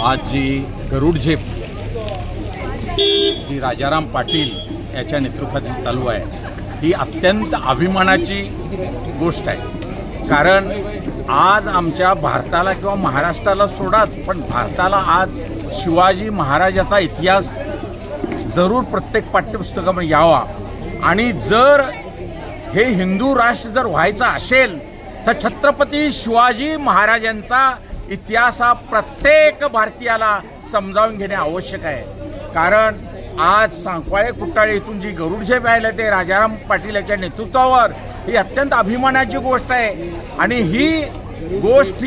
आज जी गरुड झेप जी राजाराम पाटील याच्या नेतृत्वाखाली चालू आहे ही अत्यंत अभिमानाची गोष्ट आहे। कारण आज आमच्या भारताला किंवा महाराष्ट्राला सोडाच पण भारताला आज शिवाजी महाराजाचा इतिहास जरूर प्रत्येक पाठ्यपुस्तकामध्ये यावा आणि जर हे हिंदू राष्ट्र जर व्हायचं असेल तर छत्रपती शिवाजी महाराजांचा इतिहास हा प्रत्येक भारतीयाला समजावून घेणे आवश्यक आहे। कारण आज सांकवाळे कुट्टाळे इथून जी गरुड झेप आहे ते राजाराम पाटील यांच्या नेतृत्वावर ही अत्यंत अभिमानाची गोष्ट आहे आणि ही गोष्ट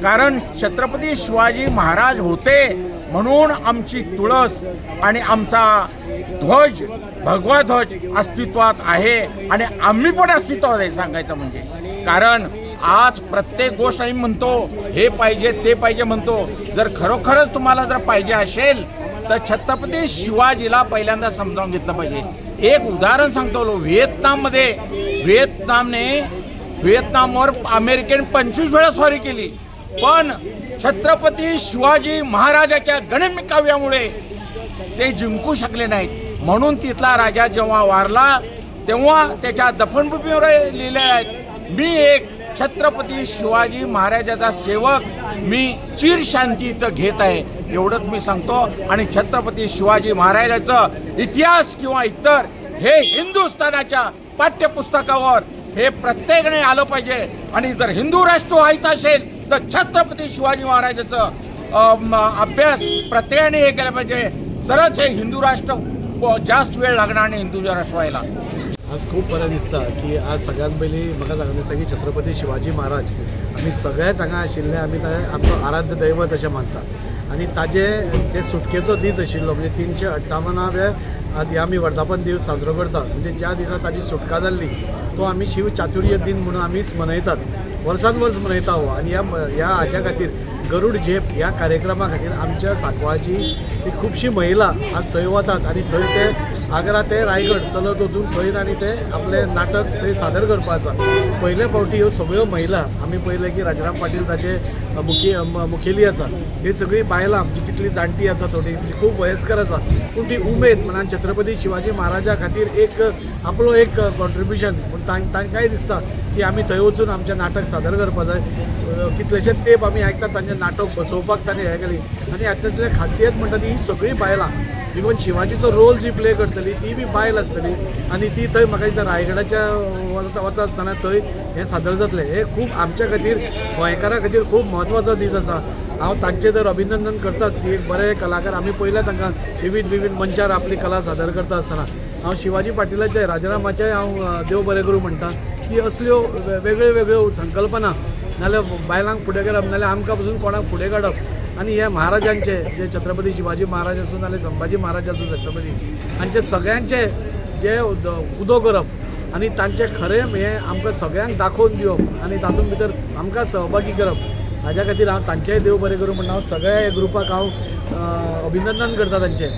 कारण छत्रपती शिवाजी महाराज होते म्हणून आमची तुळस आणि आमचा ध्वज भगवा ध्वज अस्तित्वात आहे आणि आम्ही पण अस्तित्वात आहे सांगायचं म्हणजे। कारण आज प्रत्येक गोष्ट आम्ही म्हणतो हे पाहिजे ते पाहिजे म्हणतो, जर खरोखरच तुम्हाला जर पाहिजे असेल तर छत्रपती शिवाजीला पहिल्यांदा समजावून घेतलं पाहिजे। एक उदाहरण सांगतो, व्हिएतनामवर अमेरिकेने 25 वेळा स्वारी केली पण छत्रपती शिवाजी महाराजाच्या गणिमी काव्यामुळे ते जिंकू शकले नाहीत। म्हणून तिथला राजा जेव्हा वारला तेव्हा त्याच्या दफनभूमीवर लिहिले आहेत, मी एक छत्रपती शिवाजी महाराजाचा सेवक, मी चिर शांती इथं घेत आहे एवढंच मी सांगतो। आणि छत्रपती शिवाजी महाराजाचं इतिहास किंवा इतर हे हिंदुस्थानाच्या पाठ्यपुस्तकावर हे प्रत्येकाने आलं पाहिजे आणि जर हिंदू राष्ट्र व्हायचं असेल तर छत्रपती शिवाजी महाराजाचं अभ्यास प्रत्येकाने हे केलं पाहिजे, तरच हे हिंदू राष्ट्र जास्त वेळ लागणार नाही हिंदू राष्ट्र व्हायला। आज खूप बरं दिसतं की आज सगळ्यात पयली म्हाका सांगून दिसता की छत्रपती शिवाजी महाराज आमी सगळ्याच हांगा आशिल्ले आमी आमचो आराध्य दैवत अशें मानतात आणि ताजे जे सुटकेचो दीस आशिल्लो म्हणजे 358वें आज आमी वर्धापन दीस साजरो करतात, म्हणजे ज्या दिसा ताची सुटका जाल्ली तो आमी शिव चातुर्य दिन म्हणून आमी मनयतात, वर्सान वर्स मनयता हो। आणि ह्या हाच्या खातीर गरुड झेप ह्या कार्यक्रमा खातीर आमच्या सांकवाळची ती खुबशी महिला आज थंय वतात आणि थंय ते आग्रा ते रायगड चलत वचून थंय तांणी ते आपले नाटक थंय सादर करपाचो आसा। पयले फावटी ह्यो सगळ्यो महिला आमी पळयले की राजाराम पाटील ताचे मुखेली आसा, ही सगळी बायलां जी कितली जाणटी आसा थोडी खूब वयस्कर आसा पूण ती उमेद म्हणान छत्रपती शिवाजी महाराजा खातीर एक आपलो एक कॉन्ट्रिब्युशन म्हणून तांकांय दिसता की आमी थंय वचून आमचें नाटक सादर करपा जाय। कितलेशे तेप आमी आयकतात तांचें नाटक बसोवपाक ताणें हें केली आणि हातूंतली खासियत म्हणटा ती ही सगळी बायलां इवन शिवाजीचो रोल जी प्ले करतली ती बी बायल आसतली आणि ती थंय म्हाका दिसता रायगडाच्या वता आसतना थंय हें सादर जातलें। हें खूब आमच्या खातीर गोंयकारां खातीर खूब म्हत्वाचो दीस आसा। हांव तांचें तर अभिनंदन करताच की एक बरे कलाकार आमी पळयल्या तांकां विविध मंचार आपली कला सादर करता आसतना। हांव शिवाजी पाटीलाचे राजारामाचेय हांव देव बरें करूं म्हणटा की असल्यो वेगळ्यो संकल्पना नाल्यार बायलांक फुडें करप नाल्यार आमकां पसून कोणाक फुडें काडप आणि हे महाराजांचे जे छत्रपती शिवाजी महाराज आसूं नाल्यार संभाजी महाराज आसूं छत्रपती हांचे सगळ्यांचे जे उदो करप आणि तांचे खरें हें आमकां सगळ्यांक दाखोवन दिवप आणि तातूंत भितर आमकां सहभागी करप हाज्या खातीर हांव तांचेय देव बरें करूं म्हणून हांव सगळ्या ग्रुपाक हांव अभिनंदन करता तांचें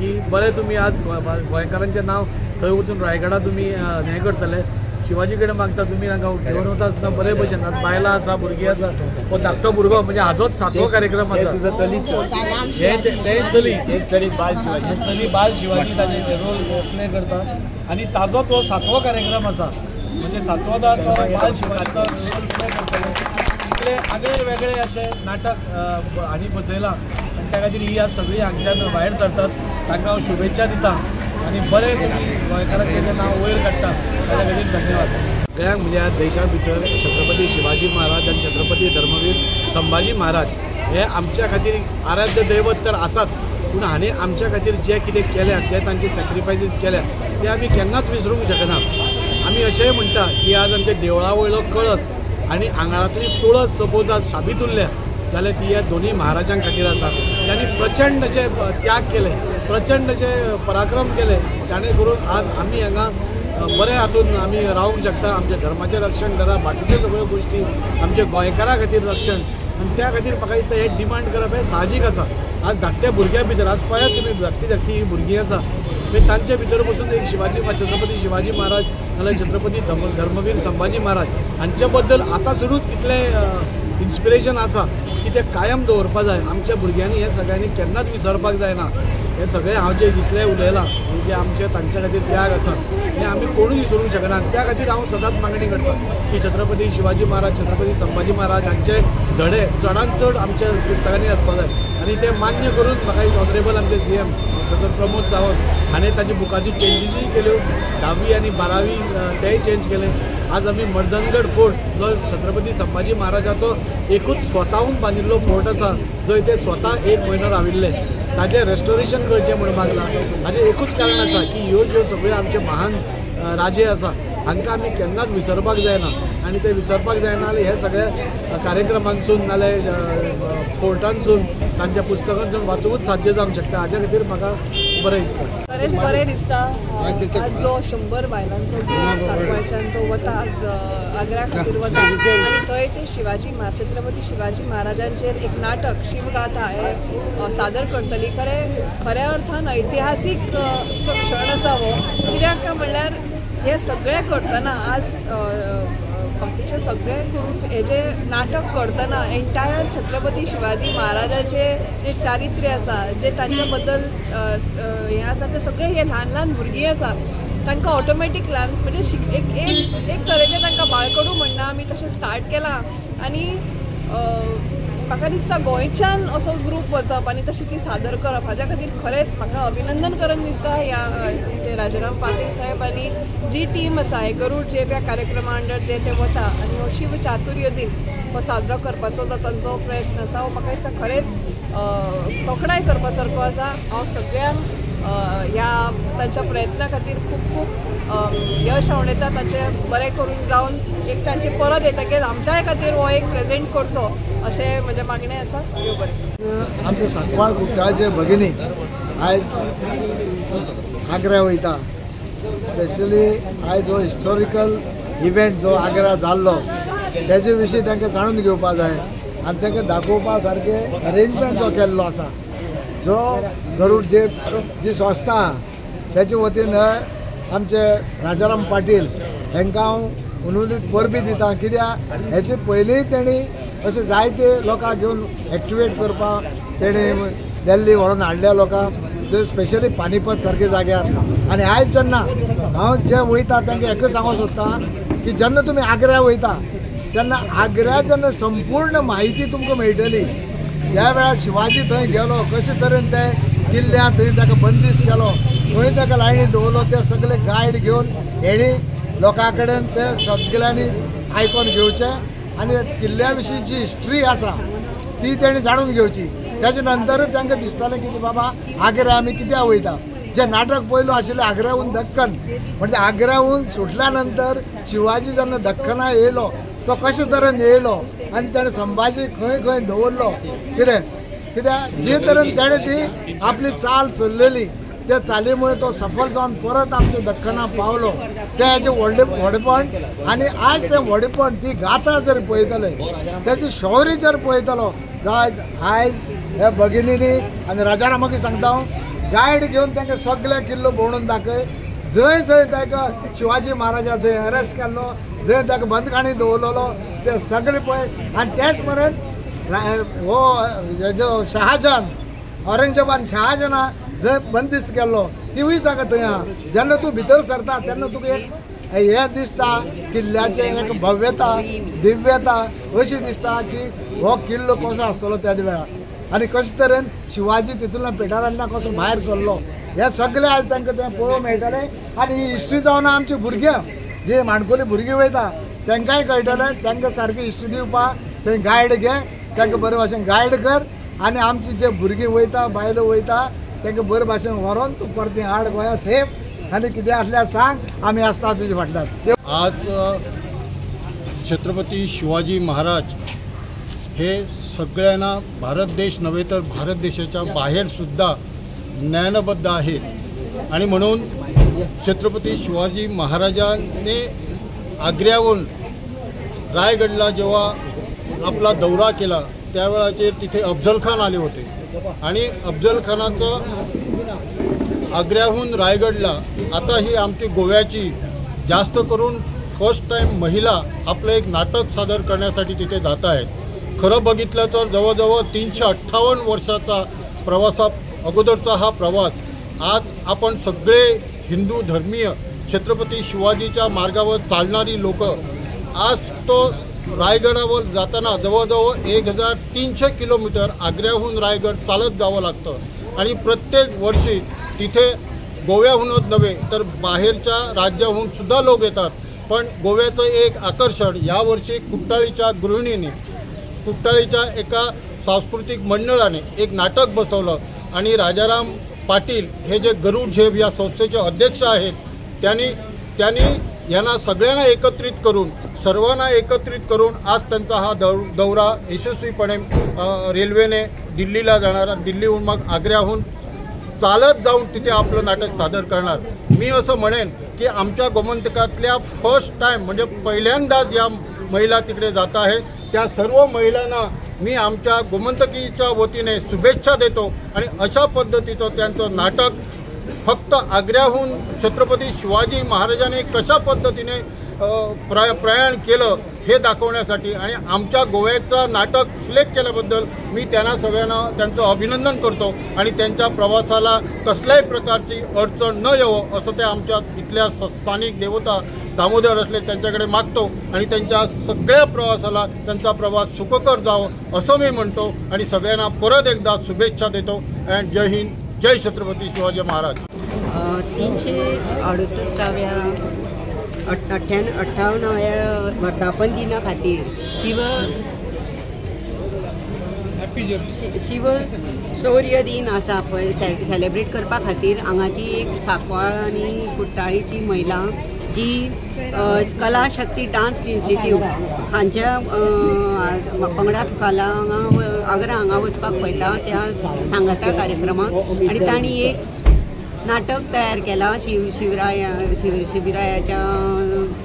की बरें तुमी आज गोंयकारांचें नांव थंय वचून रायगडा तुमी हें करतले। शिवाजी कडेन मागता तुमी तांकां घेवन वता आसतना बरे भशेन बायलां आसा भुरगीं आसा हो धाकटो भुरगो म्हणजे हाजोच 7वो कार्यक्रम आसा चली बाल शिवाजी ताजे रोल प्ले करता आणि ताजोच हो 7वो कार्यक्रम आसा म्हणजे 7वादा तो बाल शिवाजीचो रोल प्ले करतलो। इतले आगळे वेगळे अशे नाटक हांणी बसयलां आनी त्या खातीर ही आज सगळीं हांगच्यान भायर सरतात तांकां हांव शुभेच्छा दिता आणि बरें तुमी गोंयकारांचें जें नांव वयर काडटा ताच्या खातीर धन्यवाद। सगळ्यांक म्हणजे ह्या देशा भितर छत्रपती शिवाजी महाराज आणि छत्रपती धर्मवीर संभाजी महाराज हे आमच्या खातीर आराध्य दैवत तर आसात पूण हांणी आमच्या खातीर जे कितें केल्या जे तांचे सॅक्रिफायसीस केल्या ते आमी केन्नाच विसरूंक शकना। आमी अशेंय म्हणटा की आज आमच्या देवळा वयलो कळस आनी आंगणांतली तुळस सपोज आज शाबीत उरल्या जाल्यार ती ह्या दोन्ही महाराजां खातीर आसा ज्यांनी प्रचंड अशे त्याग केले, प्रचंड अशे पराक्रम केले जाणे करून आज आमी हांगा बरे हातून आमी रावूंक शकता। आमच्या धर्माचें रक्षण करा, बाकीच्यो सगळ्यो गोश्टी आमच्या गोंयकारां खातीर रक्षण आणि त्या खातीर म्हाका दिसता हें डिमांड करप हें साहजीक आसा। आज धाकट्या भुरग्यां भितर आज पळयात तुमी धाकटी ही भुरगीं आसा म्हणजे तांचे भितर पसून एक छत्रपती शिवाजी महाराज नाल्यार छत्रपती धर्मवीर संभाजी महाराज हांचे बद्दल आतां सुरूच कितले इन्स्पिरेशन आसा की ते कायम दवरपा जाय. आमच्या भुरग्यांनी हे सगळ्यांनी केन्नाच विसरपाक जायना. हे सगळे हांव जे जितले उलयलां म्हणजे आमचे तांच्या खातीर त्याग आसा हे आमी कोणूय विसरूंक शकना. त्या खातीर हांव सदांच मागणी करता की छत्रपती शिवाजी महाराज, छत्रपती संभाजी महाराज हांचे धडे चडांत चड आमच्या पुस्तकांनी आसपाक जाय. आनी ते मान्य करून म्हाका एक ऑनरेबल आमचे CM डॉ. प्रमोद सावंत हाणें ताची बुकाची चेंजीसूय केल्यो. 10वी आनी 12वी तेय चेंज केले. आज आमी मर्दनगड फोर्ट जो छत्रपती संभाजी महाराजाचो एकूच स्वताहून बांदिल्लो फोर्ट आसा जंय ते स्वता 1 म्हयनो राविल्ले ताजें रेस्टोरेशन करचें म्हणून मागलां. हाजें एकूच कारण आसा की ह्यो ज्यो सगळ्यो आमचे महान राजे आसा हांकां आमी केन्नाच विसरपाक जायना. आनी ते विसरपाक जायना जाल्यार हे सगळे कार्यक्रमांसून नाल्यार फोर्टांसून तांच्या पुस्तकांसून वाचूंकूच साध्य जावंक शकता. हाज्या खातीर म्हाका बरें दिसता. खरेंच बरें दिसता. आज जो 100 बायलांचो ग्रूप सांकवाळच्यांचो वता आज आग्रा खातीर वता आनी थंय ते शिवाजी छत्रपती शिवाजी महाराजांचेर एक नाटक शिवगाथा हे सादर करतली. खऱ्या अर्थान ऐतिहासीक जो क्षण आसा हो. कित्याक म्हणल्यार हे सगळे करतना आज बाकीचे सगळे ग्रूप हे जे नाटक करतना एंटायर छत्रपती शिवाजी महाराजाचे जे चारित्र्य आसा जे तांच्या बद्दल हे आसा ते सगळे हे ल्हान ल्हान भुरगीं आसा तांकां ऑटोमॅटीक ल्हान म्हणजे एक तरेचें तांकां बाळकडू म्हणना आमी तशें स्टार्ट केलां. आनी म्हाका दिसता गोंयच्यान असो ग्रूप वचप आनी तशी ती सादर करप हाज्या खातीर खरेंच म्हाका अभिनंदन करन दिसता ह्या जे राजाराम पाटील साहेब आनी जी टीम आसा हे गरुड जे ह्या कार्यक्रमा अंडर जे ते वता आनी हो शिव चातुर्य दिन हो साजरो करपाचो जो तांचो प्रयत्न आसा हो म्हाका दिसता खरेंच तोखणाय करपा सारको आसा. हांव सगळ्यांक ह्या तांच्या प्रयत्ना खातीर खूब खूब यश आवडटा. ताचें बरें करून जावन एक तांचे परत येतकीर आमच्याय खातीर हो एक प्रेजेंट करचो अशें म्हजें मागणें आसा. देव बरें. आमचे सांकवाळ कुट्टाचे भगिनी आयज आग्रा वयता. स्पेशली आयज हो हिस्टॉरिकल इव्हेंट जो आग्रा जाल्लो तेजे विशीं तांकां जाणून घेवपा जाय आनी तांकां दाखोवपा सारके अरेंजमेंट जो केल्लो आसा जो गरुड जी संस्था त्याचे वतीन आमचे राजाराम पाटील हांकां हांव उनुदीत परबी दिता. कित्याक हेचे पयलींय तेणी अशें जायते लोकांक घेवन एक्टिवेट करपाक तेणी दिल्ली व्हरून हाडल्या लोकांक जे स्पेशली पानिपत सारके जाग्यार. आनी आयज जेन्ना हांव जे वयता तांकां एकच सांगूंक सोदता की जेन्ना तुमी आग्रा वयता तेन्ना आग्रा जेन्ना संपूर्ण म्हायती तुमकां मेळटली. त्या वेळार शिवाजी थंय गेलो कशे तरेन ते किल्ल्यात थंय ताका बंदिश केलो थंय ताका लायनी दवरलो ते सगळे गायड घेवन हेणी लोकां कडेन ते सगळ्यांनी आयकून घेवचें आनी किल्ल्या विशीं जी हिस्ट्री आसा ती तेणी जाणून घेवची. त्याच्या नंतरच तांकां दिसतालें की बाबा आग्रा आमी कित्याक वयता. जे नाटक पयलो आशिल्लें आग्राहून दक्कन म्हणजे आग्राहून सुटल्या नंतर शिवाजी जेन्ना दक्कना येयलो तो कशे तरेन येयलो आनी ताणें संभाजी खंय खंय दवरलो कित्याक जे तरेन ताणें ती आपली चाल चल्लेली त्या चालीमुळे तो सफल जावन परत आमच्या दख्खना पावलो. ते हेजे व्हडेपण आनी आज ते व्हडेपण ती गाथा जर पळयतले त्याची शौर्य जर पळयतलो जायज आयज हे भगिनींनी आनी राजारामाक सांगता गायड घेवन तांकां सगळे किल्लो भोंवडून दाखय. जंय जंय ताका शिवाजी महाराजा जंय अरेस्ट केल्लो जंय ताका बंदखाणी दवरलेलो ते सगळे पळय. आनी तेच मरेन हो हेजो शहाजान औरंगजेबान शहाजाना जंय बंदिस्त केल्लो तिवूय जागा थंय आहा. जेन्ना तूं भितर सरता तेन्ना तुका एक हे दिसता किल्ल्याचे एक भव्यता दिव्यता अशी दिसता की हो किल्लो कसो आसतलो त्या वेळार आनी कशे तरेन शिवाजी तितूंतल्यान पेटारांतल्यान कसो भायर सरलो हे सगळे आयज तांकां तें पळोवंक मेळटलें. आनी ही हिस्ट्री जावन आमची भुरग्यां जी माणकुली भुरगीं वयता तांकांय कळटलें. तांकां सारकी हिस्ट्री दिवपाक थंय गायड घे तांकां बरे भाशेन गायड कर आनी आमची जे भुरगीं वयता बायलो वयता तांकां बरे भाशेन व्हरोन तूं परती हाड गोंया सेफ आनी कितें आसल्यार सांग आमी आसता तुजे फाटल्यान. आज छत्रपती शिवाजी महाराज हे सगळ्यांना भारत देश नव्हे तर भारत देशाच्या बाहेरसुद्धा ज्ञानबद्ध आहेत आणि म्हणून छत्रपती शिवाजी महाराजांनी आग्र्याहून रायगडला जेव्हा आपला दौरा केला त्यावेळाचे तिथे अफजल खान आले होते आणि अफजल खानाचं आग्र्याहून रायगडला आता ही आमची गोव्याची जास्त करून फर्स्ट टाईम महिला आपलं एक नाटक सादर करण्यासाठी तिथे जात आहेत. खरं बघितलं तर जवळजवळ 358 वर्षाचा अगोदरचा हा प्रवास आज आपण सगळे हिंदू धर्मीय छत्रपती शिवाजीच्या मार्गावर चालणारी लोक आज तो रायगडावर जाताना जवळजवळ 1300 किलोमीटर आग्र्याहून रायगड चालत जावं लागतं आणि प्रत्येक वर्षी तिथे गोव्याहूनच नव्हे तर बाहेरच्या राज्याहून सुद्धा लोक येतात. पण गोव्याचं एक आकर्षण यावर्षी कुट्टाळीच्या गृहिणीने कुट्टाळीच्या एका सांस्कृतिक मंडळाने एक नाटक बसवलं आणि राजाराम पाटील हे जे गरुड झेप या संस्थेचे अध्यक्ष आहेत त्यांनी यांना सगळ्यांना सर्वांना एकत्रित करून आज त्यांचा हा दौरा यशस्वीपणे रेल्वेने दिल्लीला जाणार, दिल्लीहून मग आग्र्याहून चालत जाऊन तिथे आपलं नाटक सादर करणार. मी असं म्हणेन की आमच्या गोमंतकातल्या फर्स्ट टाईम म्हणजे पहिल्यांदाच या महिला तिकडे जात आहेत. त्या सर्व महिलांना मी आमच्या गोमंतकीच्या वतीने शुभेच्छा देतो आणि अशा पद्धतीचं त्यांचं नाटक फक्त आग्र्याहून छत्रपती शिवाजी महाराजांनी कशा पद्धतीने प्रयाण केलं हे दाखवण्यासाठी आणि आमच्या गोव्याचं नाटक सिलेक्ट केल्याबद्दल मी त्यांना सगळ्यांना त्यांचं अभिनंदन करतो आणि त्यांच्या प्रवासाला कसल्याही प्रकारची अडचण न यावं असं ते आमच्या इथल्या स्थानिक देवता दामोदर असले त्यांच्याकडे मागतो आणि त्यांच्या सगळ्या प्रवासाला त्यांचा प्रवास सुखकर जावं असं मी म्हणतो आणि सगळ्यांना परत एकदा शुभेच्छा देतो. अँड जय हिंद, जय छत्रपती शिवाजी महाराज. 368व्या 58व्या वर्धापन दिना खातीर शिव शौर्य दिन आसा पळय सेलेब्रेट करपा खातीर हांगाची एक सांकवाळ आनी कुट्टाळीची महिला जी कला शक्ती डान्स इन्स्टिट्यूट हांच्या पंगडाक काला आग्रा हांगा वचपाक पळयता त्या सांगाता कार्यक्रमाक आनी तांणी एक नाटक तयार केला शिवरायाच्या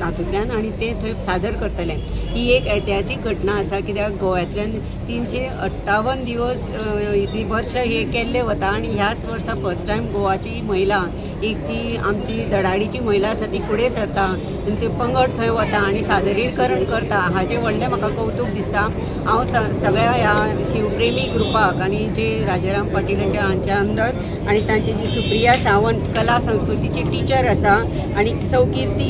हातूंतल्यान आनी ते थंय सादर करतले. ही एक ऐतिहासीक घटना आसा कित्याक गोव्यातल्यान 358 वर्ष हे केल्ले वता आनी ह्याच वर्सा फर्स्ट टायम गोवाची महिला एक जी आमची धडाडीची महिला आसा ती फुडें सरता आनी ते पंगड थंय वता आनी सादरीकरण करता. हाजें व्हडलें म्हाका कौतूक दिसता. हांव सगळ्या ह्या शिवप्रेमी ग्रुपाक आनी जे राजाराम पाटीलाच्या हांच्या अंदर आनी तांची जी सुप्रिया सावंत कला संस्कृतीची टीचर आसा आनी सौकिर्ती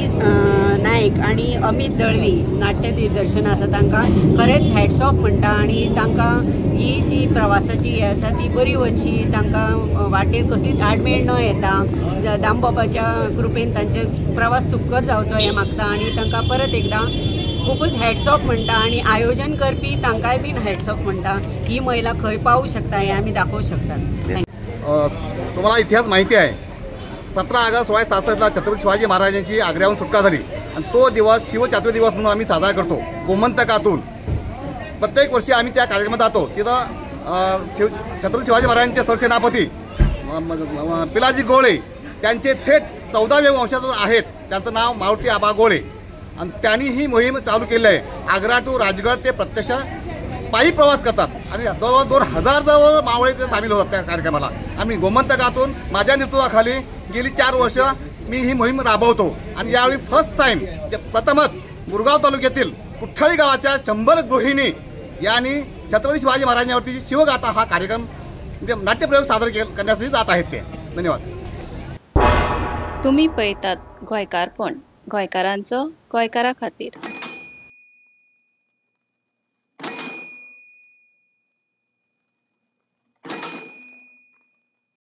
नायक आनी अमित दळवी नाट्य दिग्दर्शन आसा तांकां खरेंच हॅट्स ऑफ म्हणटा आनी तांकां ही जी प्रवासाची हे आसा ती बरी वचची. तांकां वाटेर कसलीच आडमेळ न येता. दामबाबाच्या कृपेन तांचे प्रवास सुखकर जावचो हें मागता आनी तांकां परत एकदां खूपच हॅट्स ऑफ म्हणटा आनी आयोजन करपी तांकांय बीन हॅट्स ऑफ म्हणटा. ही महिला खंय पावूं शकता हें आमी दाखोवंक शकतात. तुम्हाला इतिहास माहिती आहे 17 ऑगस्ट 1666ला छत्रपती शिवाजी महाराजांची आग्र्याहून सुटका झाली आणि तो दिवस शिवचातुर्य दिवस म्हणून आम्ही साजरा करतो. गोमंतकातून प्रत्येक वर्षी आम्ही त्या कार्यक्रमात जातो. तिथं छत्रपती शिवाजी महाराजांचे सरसेनापती पिलाजी गोळे त्यांचे थेट 14व्या वंशाचे आहेत. त्यांचं नाव मारुती आबा गोळे आणि त्यांनी ही मोहीम चालू केली आहे. आग्रा टू राजगड ते प्रत्यक्ष पायी प्रवास करतात आणि जवळ 2000 जवळ मावळे ते सामील होतात त्या कार्यक्रमाला. आम्ही गोमंतकातून माझ्या नेतृत्वाखाली गेली 4 वर्ष मी ही मोहीम राबवतो आणि यावेळी फर्स्ट टाईम प्रथमच मुरगाव तालुक्यातील कुठ्ठाळी गावाच्या 100 गृहिणी यांनी छत्रपती शिवाजी महाराजांवरती शिवगाथा हा कार्यक्रम म्हणजे नाट्यप्रयोग सादर करण्यासाठी जात आहेत ते. धन्यवाद. तुम्ही पळयतात गोंयकारपण, गोंयकारांचो गोंयकारा खातीर.